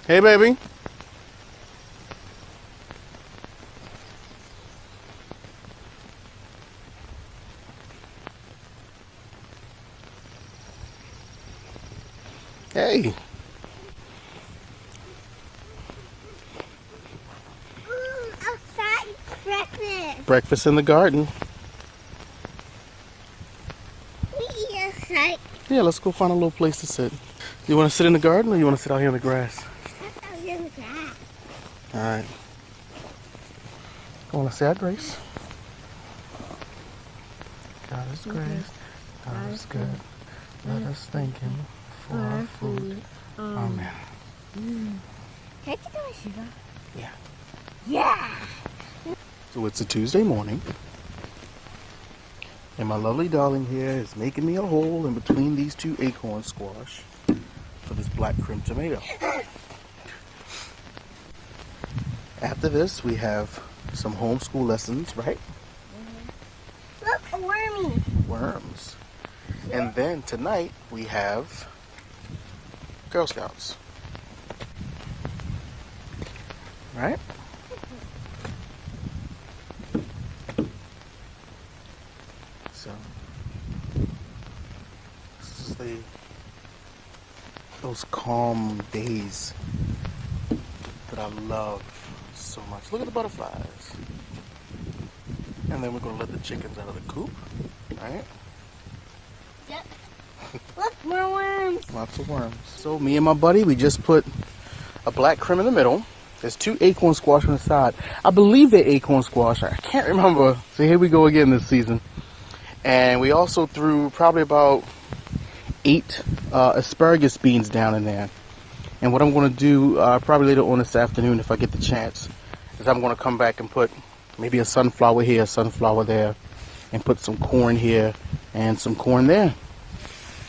Hey, baby. Hey. Outside breakfast. Breakfast in the garden. We eat outside. Yeah, let's go find a little place to sit. You want to sit in the garden or you want to sit out here in the grass? That's how we're in the grass. All right. I want to say our grace. God is grace. God is good. Let us thank Him for our food. Amen. Can I take my shoes off? Yeah. Yeah. So it's a Tuesday morning. And my lovely darling here is making me a hole in between these two acorn squash for this black cream tomato. After this, we have some homeschool lessons, right? Look, a wormy. Worms. And then tonight, we have Girl Scouts. Right? So, this is those calm days that I love so much. Look at the butterflies. And then we're going to let the chickens out of the coop, right? Yep. Look, more worms. Lots of worms. So me and my buddy, we just put a black creme in the middle. There's two acorn squash on the side. I believe they're acorn squash. I can't remember. So here we go again this season. And we also threw probably about 8 asparagus beans down in there. And what I'm going to do probably later on this afternoon, if I get the chance, is I'm going to come back and put maybe a sunflower here, a sunflower there, and put some corn here and some corn there.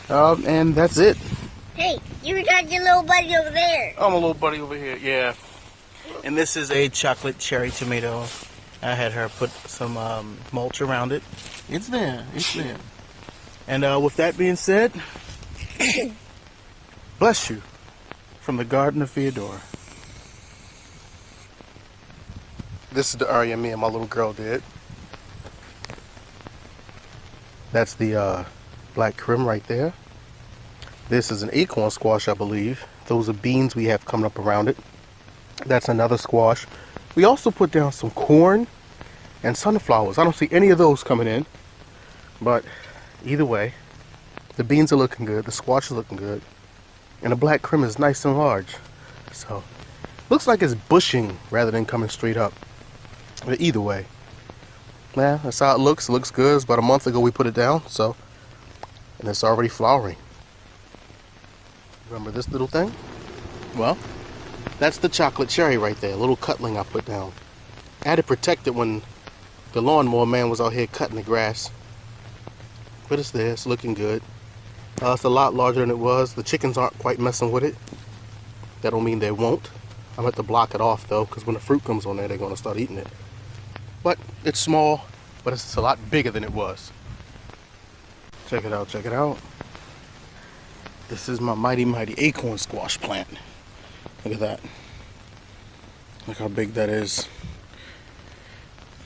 And that's it. Hey, you got your little buddy over there. Oh, my little buddy over here, yeah. And this is a chocolate cherry tomato. I had her put some mulch around it. It's there, it's there. And with that being said, bless you from the Garden of Feodora. This is the area me and my little girl did. That's the black creme right there. This is an acorn squash, I believe. Those are beans we have coming up around it. That's another squash. We also put down some corn and sunflowers. I don't see any of those coming in. But either way, the beans are looking good. The squash is looking good. And the black creme is nice and large. So, looks like it's bushing rather than coming straight up. But either way, yeah, that's how it looks. It looks good. It's about a month ago we put it down. So, and it's already flowering. Remember this little thing? Well, that's the chocolate cherry right there. A little cutling I put down. I had to protect it when the lawnmower man was out here cutting the grass. But it's there. It's looking good. It's a lot larger than it was. The chickens aren't quite messing with it. That don't mean they won't. I'm going to have to block it off though, because when the fruit comes on there, they're going to start eating it. But it's small, but it's a lot bigger than it was. Check it out, check it out. This is my mighty, mighty acorn squash plant. Look at that. Look how big that is.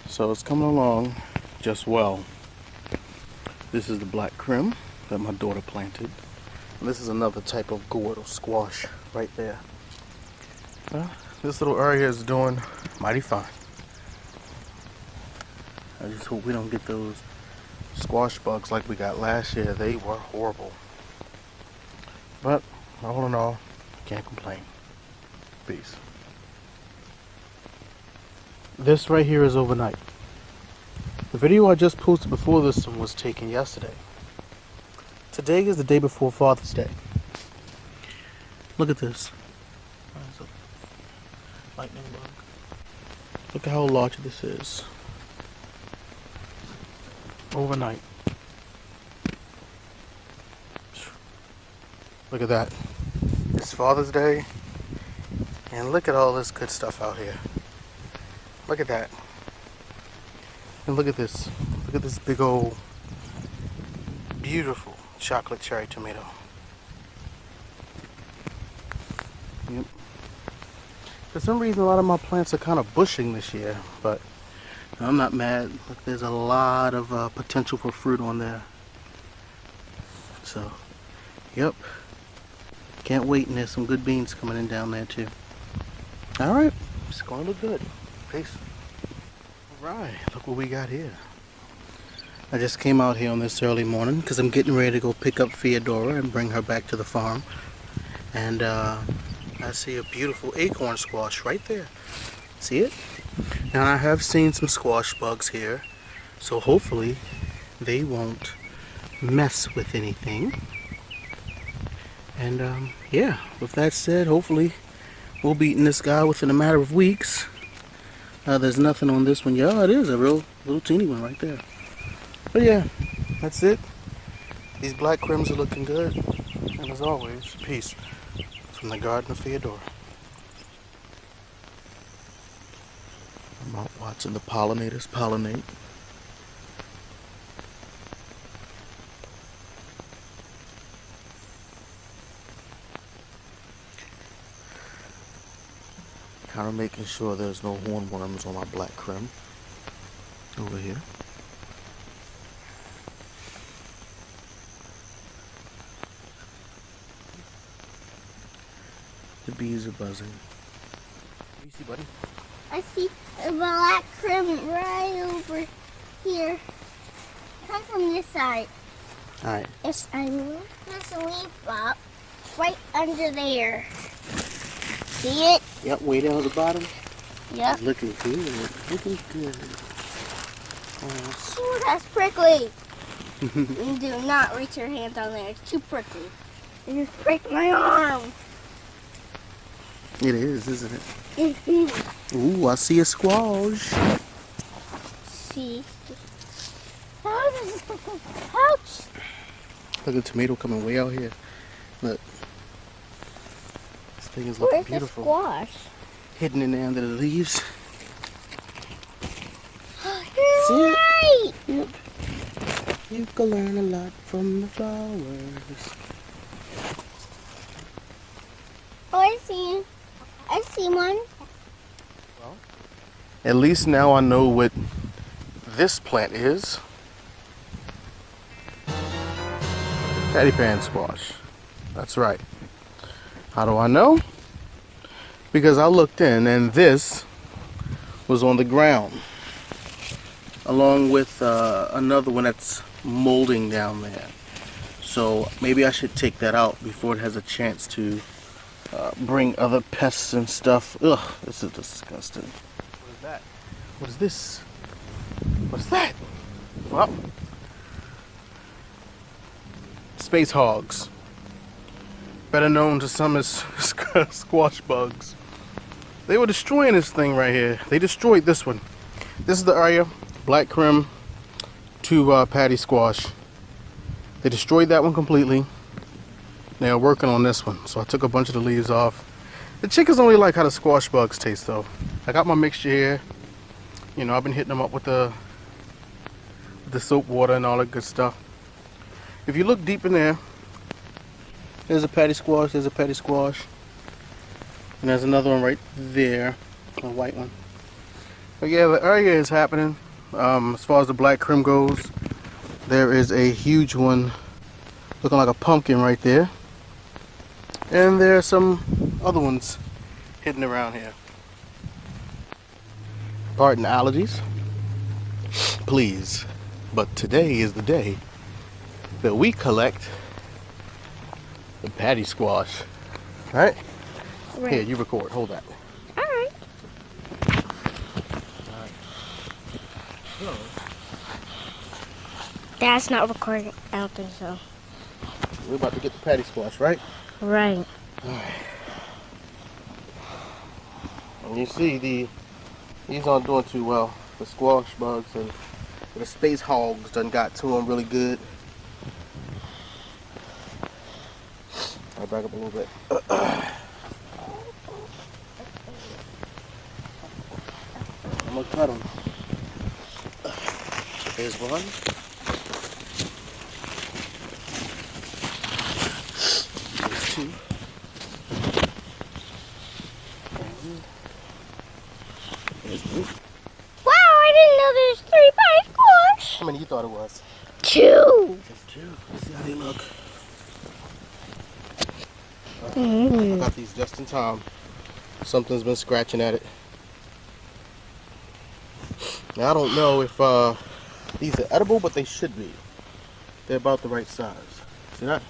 So it's coming along just well. This is the black creme that my daughter planted. And this is another type of gourd or squash right there. Well, this little area is doing mighty fine. I just hope we don't get those squash bugs like we got last year. They were horrible. But all in all, can't complain. Peace. This right here is overnight. The video I just posted before this one was taken yesterday. Today is the day before Father's Day. Look at this. That's a lightning bug. Look at how large this is. Overnight. Look at that. It's Father's Day. And look at all this good stuff out here. Look at that. And look at this. Look at this big old beautiful chocolate cherry tomato. Yep. For some reason, a lot of my plants are kind of bushing this year, but I'm not mad. Look, there's a lot of potential for fruit on there. So, yep. Can't wait, and there's some good beans coming in down there too. Alright, it's going to look good. Peace. Alright, look what we got here. I just came out here on this early morning because I'm getting ready to go pick up Feodora and bring her back to the farm. And I see a beautiful acorn squash right there. See it? Now I have seen some squash bugs here, so hopefully they won't mess with anything. And yeah, with that said, hopefully we'll be eating this guy within a matter of weeks. There's nothing on this one. Yeah, it is a real little teeny one right there. But yeah, that's it. These black crims are looking good. And as always, peace from the Garden of Feodora. I'm out watching the pollinators pollinate. Kind of making sure there's no hornworms on my black crim over here. The bees are buzzing. What do you see, buddy? I see a black crim right over here. Come from this side. Alright. Yes, I moved this leaf up right under there. See it? Yep, way down at the bottom. Yep. Looking good. Looking good. Ooh, that's prickly. Do not reach your hand down there. It's too prickly. You just pricked my arm. It is, isn't it? Ooh, I see a squash. See? How does this look like a pouch? Look at the tomato coming way out here. Look. This thing is looking beautiful. Where's the squash? Hidden in there under the leaves. You're right! Yep. You can learn a lot from the flowers. Oh, I see one. Well, at least now I know what this plant is. PATTYPAN squash. That's right. How do I know? Because I looked in and this was on the ground along with another one that's molding down there. So maybe I should take that out before it has a chance to bring other pests and stuff. Ugh, this is disgusting. What is that? What is this? What is that? Well, space hogs, better known to some as squash bugs. They were destroying this thing right here. They destroyed this one. This is the area, black crim to patty squash. They destroyed that one completely. They are working on this one. So I took a bunch of the leaves off. The chickens only like how the squash bugs taste though. I got my mixture here. You know, I've been hitting them up with the soap water and all that good stuff. If you look deep in there, there's a patty squash, there's a patty squash. And there's another one right there, a white one. But yeah, the area is happening. As far as the black crim goes, there is a huge one looking like a pumpkin right there. And there are some other ones hidden around here. Pardon allergies, please. But today is the day that we collect the patty squash. Alright? Right. Here, you record. Hold that. Alright. That's not recording. I don't think so. We're about to get the patty squash, right? Right. Alright. And you see these aren't doing too well. The squash bugs and the space hogs done got to them really good. I'll back up a little bit. I'm gonna cut them. There's one. There's two. I got these just in time. Something's been scratching at it. Now I don't know if these are edible, but they should be. They're about the right size. See that?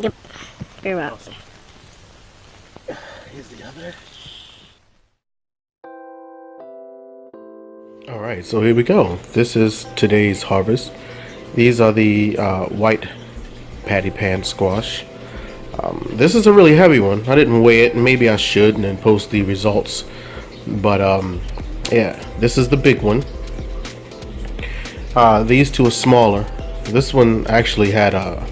Yep. Very well. Awesome. Here's the other. Alright, so here we go. This is today's harvest. These are the white PATTYPAN squash. This is a really heavy one. I didn't weigh it, and maybe I should and then post the results. But yeah, this is the big one. These two are smaller. This one actually had a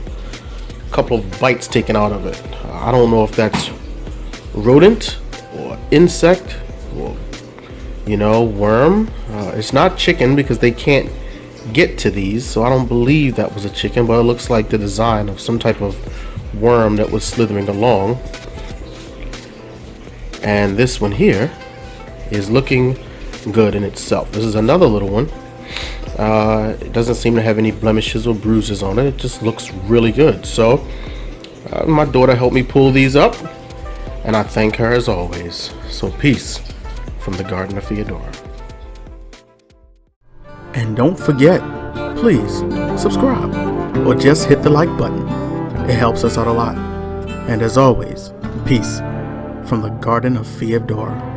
couple of bites taken out of it. I don't know if that's rodent or insect or, you know, worm. It's not chicken because they can't get to these, so I don't believe that was a chicken, but it looks like the design of some type of worm that was slithering along. And this one here is looking good in itself. This is another little one. It doesn't seem to have any blemishes or bruises on it. It just looks really good. So my daughter helped me pull these up, and I thank her as always. So peace from the Garden of Feodora. And don't forget, please subscribe or just hit the like button. It helps us out a lot. And as always, peace from the Garden of Feodora.